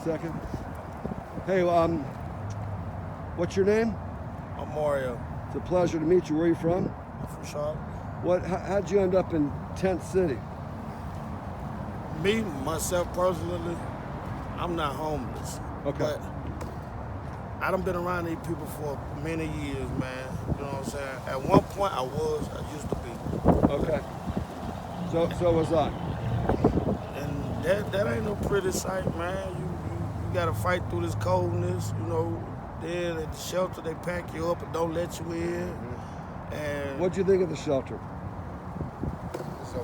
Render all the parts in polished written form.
second. Hey, what's your name? I'm Mario. It's a pleasure to meet you. Where are you from? I'm from Charlotte. How'd you end up in Tent City? Me, myself personally, I'm not homeless. Okay. But I done been around these people for many years, man. You know what I'm saying? At one point I used to be. Okay. So was I. And that ain't no pretty sight, man. You gotta fight through this coldness, you know. Then at the shelter they pack you up and don't let you in. And What'd you think of the shelter?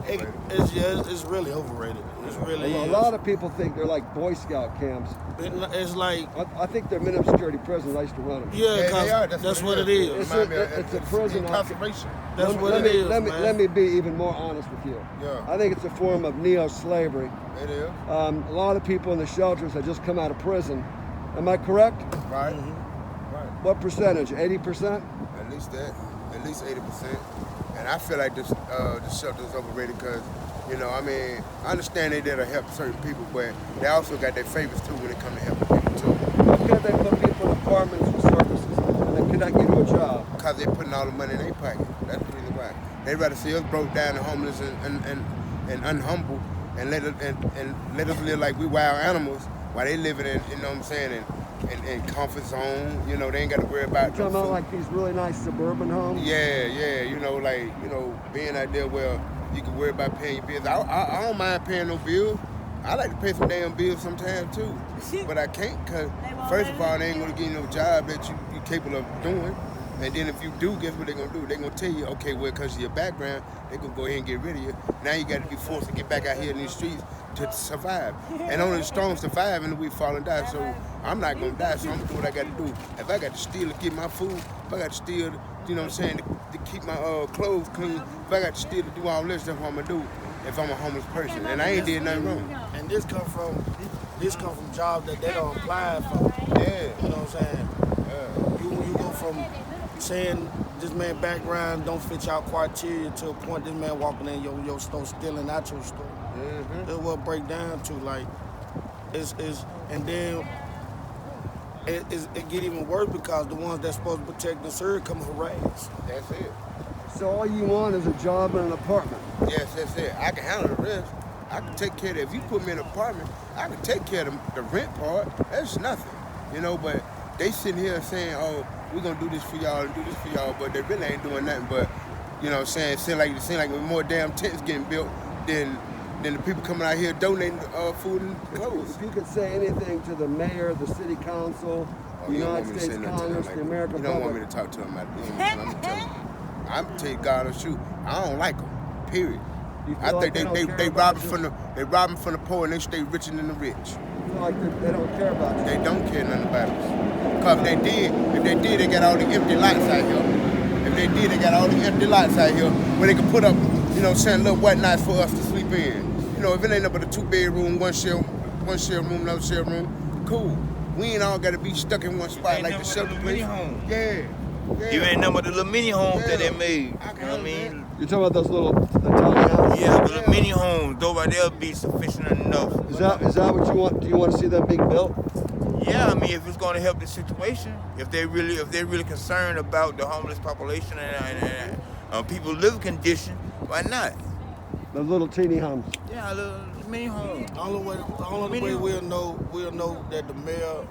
it's really overrated. It's really A lot of people think they're like Boy Scout camps. It's like I think they're minimum security prisons. I used to run them. yeah, they are. that's what it is. It's a prison. Incarceration. That's what it is, man. Let me be even more honest with you. Yeah. I think it's a form of neo-slavery. It is. A lot of people in the shelters have just come out of prison. Am I correct? Right. Mm-hmm. Right. What percentage? 80%? At least that. At least 80%. And I feel like the shelter is overrated because, you know, I mean, I understand they there to help certain people, but they also got their favorites too when it comes to helping people too. Why can't they put people in apartments with services and then connect you to a job? Because they're putting all the money in their pocket. That's the reason why. They'd rather see us broke down and homeless and unhumble and let us live like we wild animals while they living in, you know what I'm saying, in comfort zone. You know, they ain't got to worry about You're talking about like these really nice suburban homes? Yeah, you know, like, you know, being out there where you can worry about paying your bills. I don't mind paying no bills. I like to pay some damn bills sometimes too, but I can't because first of all, they ain't gonna give you no job that you're capable of doing. And then if you do, guess what they're gonna do? They're gonna tell you, okay, well, because of your background, they're gonna go ahead and get rid of you. Now you gotta be forced to get back out here in these streets to survive. And only the strong survive and we fall and die. So I'm not gonna die, so I'm gonna do what I gotta do. If I got to steal to get my food, if I got to steal, you know what I'm saying, to keep my clothes clean, if I got to steal to do all this, that's what I'm gonna do if I'm a homeless person. And I ain't did nothing wrong. And this come from jobs that they don't apply for. Yeah. You know what I'm saying? Yeah. You go from saying this man background don't fit your criteria to a point this man walking in your store stealing out your store. Mm-hmm. That's what break down to like and then it get even worse because the ones that's supposed to protect and serve come harass. That's it. So all you want is a job and an apartment? Yes, that's it. I can handle the rest. I can take care of it. If you put me in an apartment, I can take care of the rent part. That's nothing, you know, but they sitting here saying, oh, we're going to do this for y'all and do this for y'all, but they really ain't doing nothing but, you know what I'm saying, seem like with more damn tents getting built than the people coming out here donating food and clothes. If you could say anything to the mayor, the city council, the United States Congress, the American public. You don't want public. me to talk to them about this. I'm telling you. I'm telling you, God, shoot, I don't like them, period. I think they robbing from the poor and they stay richer than the rich. You feel like they don't care about you? They don't care nothing about us. Because if they did, they got all the empty lots out here. If they did, they got all the empty lots out here where they could put up, you know, saying little whatnots for us to sleep in. You know, if it ain't up but a 2-bedroom, one share room, another share room, cool. We ain't all got to be stuck in one spot like the shelter place. Yeah. You ain't number the little mini homes that they made. You know what I mean? You're talking about those little tiny houses? Yeah, the little mini homes, though right there be sufficient enough. Is that what you want? Do you want to see them being built? Yeah, I mean, if it's going to help the situation, if they're really concerned about the homeless population and people's living condition, why not? The little teeny homes. Yeah, little mini homes. The only way we'll know that the mayor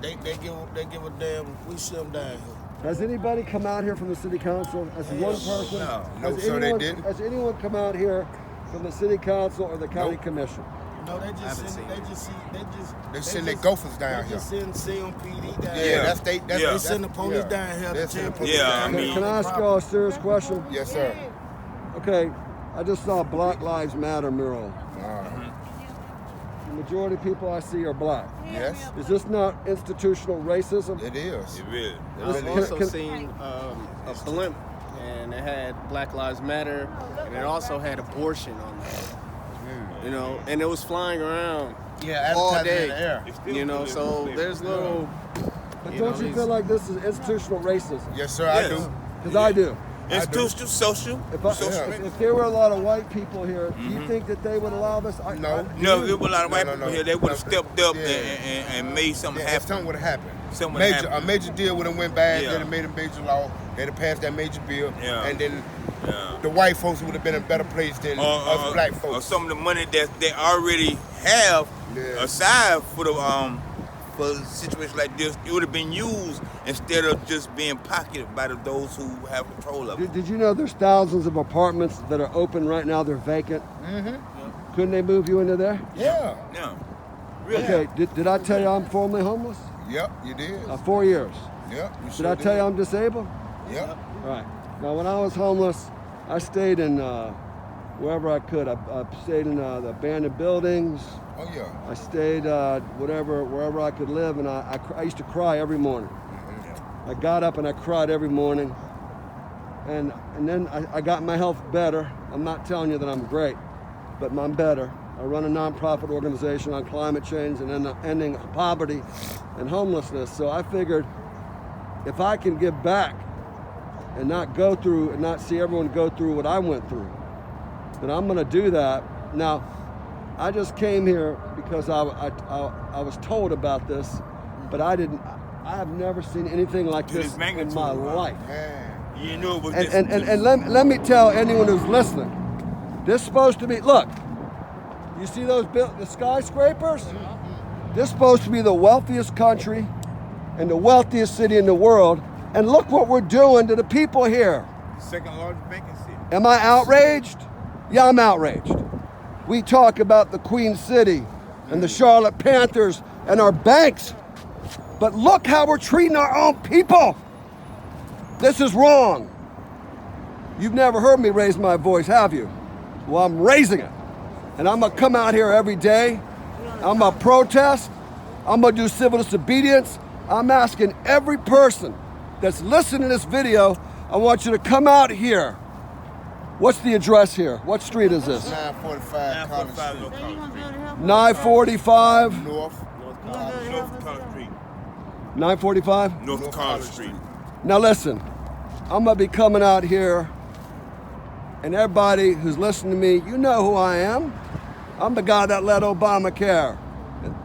they give a damn. We sit them down here. Has anybody come out here from the city council as one person? No, so they didn't. Has anyone come out here from the city council or the county commission? No, they send their gophers down They here. just send CMPD down Yeah, here. They send the police yeah. down here to tell people. Yeah, I mean. Can I ask y'all a serious question? Yes, sir. Okay, I just saw a Black Lives Matter mural. Uh-huh. The majority of people I see are black. Yes, Is this not institutional racism? it is. It really. I've also seen a blimp, and it had Black Lives Matter, and it also had abortion on there. You know, and it was flying around all advertising day. in the air. You know, so there's little. But don't you feel like this is institutional racism? Yes, sir, I Yes. do. Because I do. Institutional, social. If there were a lot of white people here, do you think that they would allow this? No, if there were a lot of white people here, they would have stepped up and made something happen. Something would have happened. A major deal would have went bad. Yeah. They'd have made a major law. They'd have passed that major bill, Yeah. and then the white folks would have been in a better place than us black folks. Or some of the money that they already have aside for the for situations like this, it would have been used instead of just being pocketed by those who have control of it. Did you know there's thousands of apartments that are open right now? They're vacant. Mm-hmm. Couldn't they move you into there? Yeah. Yeah. Really? Okay. Did I tell you I'm formerly homeless? Yep, you did. 4 years. Yep. You Did sure I tell you I'm disabled? Yep. Right. Now, when I was homeless, I stayed in wherever I could. I stayed in the abandoned buildings. Oh yeah. I stayed wherever I could live, and I used to cry every morning. I got up and I cried every morning, and then I got my health better. I'm not telling you that I'm great, but I'm better. I run a nonprofit organization on climate change and ending poverty and homelessness. So I figured if I can give back and not go through and not see everyone go through what I went through, then I'm going to do that. Now, I just came here because I was told about this, but I have never seen anything like this in my life. You knew it was and let me tell anyone who's listening, this is supposed to be, look, you see the skyscrapers? This is supposed to be the wealthiest country and the wealthiest city in the world, and look what we're doing to the people here. Second largest vacancy. Am I outraged? Yeah, I'm outraged. We talk about the Queen City and the Charlotte Panthers and our banks, but look how we're treating our own people. This is wrong. You've never heard me raise my voice, have you? Well, I'm raising it. And I'm gonna come out here every day. I'm gonna protest. I'm gonna do civil disobedience. I'm asking every person that's listening to this video, I want you to come out here. What's the address here? What street is this? 945 College Street. North College Street. 945. North College Street. 945? North College Street. Now listen, I'm gonna be coming out here, and everybody who's listening to me, you know who I am. I'm the guy that led Obamacare,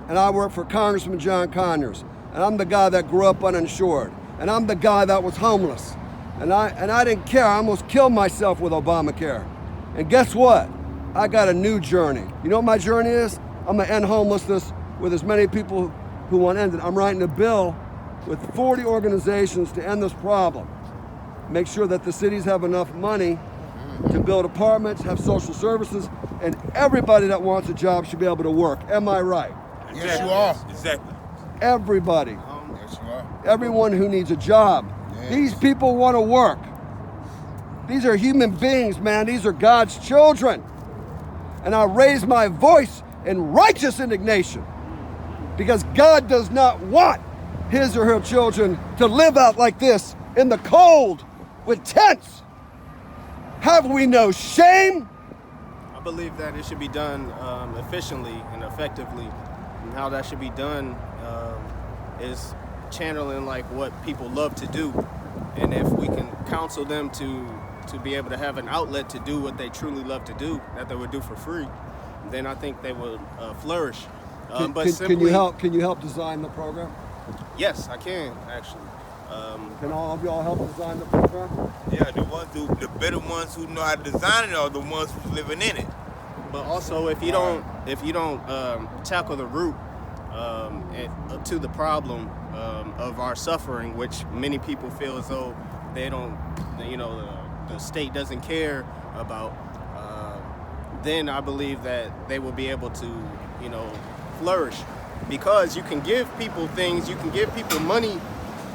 and I work for Congressman John Conyers, and I'm the guy that grew up uninsured, and I'm the guy that was homeless, and I didn't care. I almost killed myself with Obamacare. And guess what? I got a new journey. You know what my journey is? I'm gonna end homelessness with as many people who want to end it. I'm writing a bill with 40 organizations to end this problem. Make sure that the cities have enough money to build apartments, have social services, and everybody that wants a job should be able to work. Am I right? Yes, you are. Exactly. Everybody. Yes, you are. Everyone who needs a job. Yes. These people want to work. These are human beings, man. These are God's children. And I raise my voice in righteous indignation because God does not want his or her children to live out like this in the cold with tents. Have we no shame? I believe that it should be done efficiently and effectively. And how that should be done is channeling like what people love to do. And if we can counsel them to be able to have an outlet to do what they truly love to do, that they would do for free, then I think they would flourish. Can you help design the program? Yes, I can actually. Can all of y'all help design the program? Yeah, the better ones who know how to design it are the ones who's living in it. But also, if you don't tackle the root to the problem of our suffering, which many people feel as though they don't, the state doesn't care about, then I believe that they will be able to, flourish. Because you can give people things, you can give people money,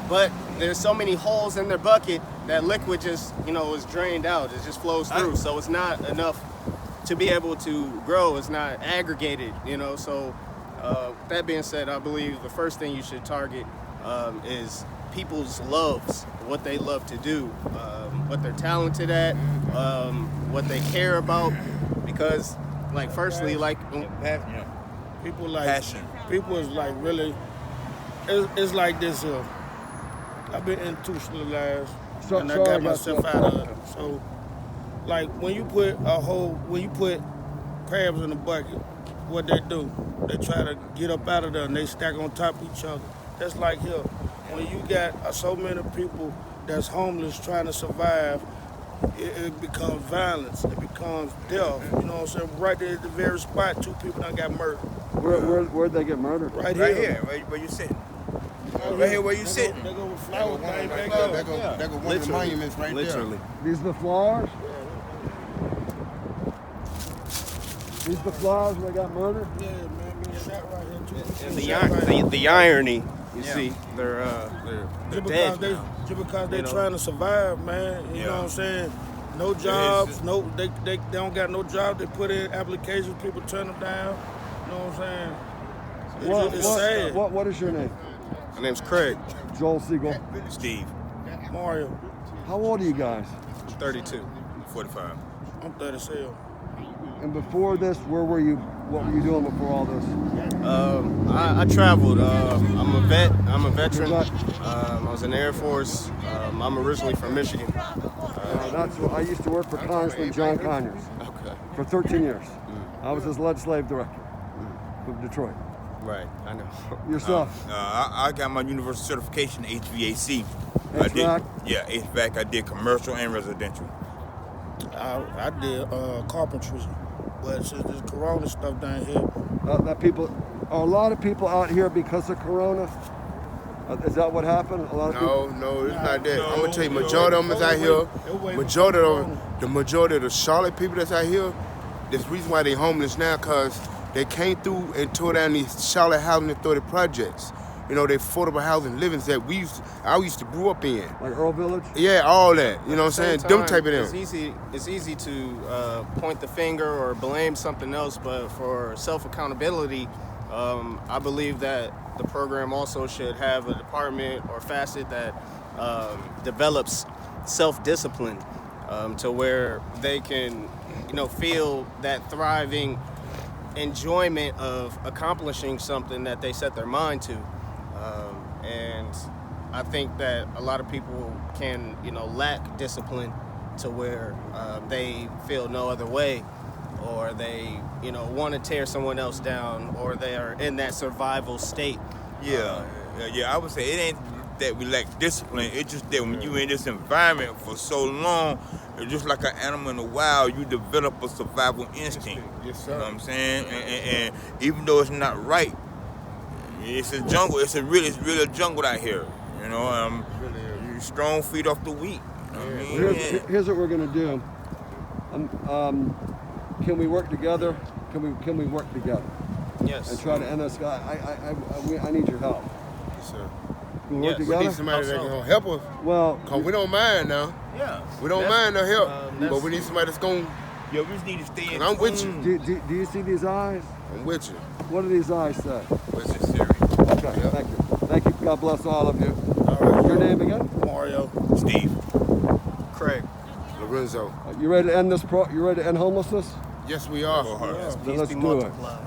but there's so many holes in their bucket that liquid just, is drained out. It just flows through. So it's not enough to be able to grow. It's not aggregated, So that being said, I believe the first thing you should target is people's loves, what they love to do, what they're talented at, what they care about. Because, firstly, People like Passion. People is like really. It's like this. I've been institutionalized and I sorry, got myself got out of it. So, like when you put crabs in a bucket, what they do? They try to get up out of there and they stack on top of each other. That's like here. When you got so many people that's homeless trying to survive, it becomes violence. It becomes death. You know what I'm saying? Right there at the very spot, 2 people done got murdered. Where'd they get murdered? Right Right here. here, where you sitting. Right here where you sitting. They go with flower thing back That there. go one of the monuments right Literally. These the flowers? These the flowers where they got murdered? Yeah, man, being shot right here. 2 people And being shot right here. the irony, you Yeah. see, they're Just dead because now. they You know? trying to survive, man. You know what I'm saying? No jobs, they don't got no job. They put in applications, people turn them down. You know what I'm saying? It's sad. What is your name? My name's Craig, Joel Siegel. Steve, Mario, How old are you guys? 32. 45. I'm 37. And before this, where were you? What were you doing before all this? I traveled. I'm a vet. I'm a veteran. You're not- I was in the Air Force. I'm originally from Michigan. That's what I used to work for Congressman John Conyers Okay. for 13 years. I was his legislative director of Detroit. Right. I know. Yourself? I got my universal certification in HVAC. HVAC? HVAC. I did commercial and residential. I did carpentry, but since this corona stuff down here, Are a lot of people out here because of Corona? Is that what happened? A lot of people. No, it's not that. No, I'm gonna tell you, majority of them is out here. The majority of the Charlotte people that's out here. There's the reason why they homeless now, cause they came through and tore down these Charlotte Housing Authority projects. You know, they affordable housing livings that I used to grow up in. Like Earl Village? Yeah, all that. You know what I'm saying? Same Them time, type of It's them. easy to point the finger or blame something else, but for self accountability, I believe that the program also should have a department or facet that develops self discipline to where they can, feel that thriving enjoyment of accomplishing something that they set their mind to. And I think that a lot of people can, lack discipline to where they feel no other way, or they, want to tear someone else down, or they are in that survival state. Yeah, I would say it ain't that we lack discipline. It's just that when you're in this environment for so long, it's just like an animal in the wild, you develop a survival instinct. Yes, sir. You know what I'm saying? And even though it's not right, it's a jungle. It's really a jungle out here. You strong feed off the weak. Here's what we're gonna do. Can we work together? Can we work together Yes. and try to end this guy? I need your help. Yes, sir. Can we work Yes. We need together? somebody that Also- can help us. Well, Cause we don't mind now. Yeah. We don't mind no help. that's- But we need somebody that's gonna. Yeah, we just need to stay in And I'm with tune. you. do you see these eyes? I'm with you. What do these eyes say? It's just serious. Okay, Yep. thank you. Thank you. God bless all of you. all right, Your name again? Mario. Steve. Craig. Lorenzo. You ready to end this? You ready to end homelessness? Yes, we are. Go hard. Then Peace let's be do it. multiplied.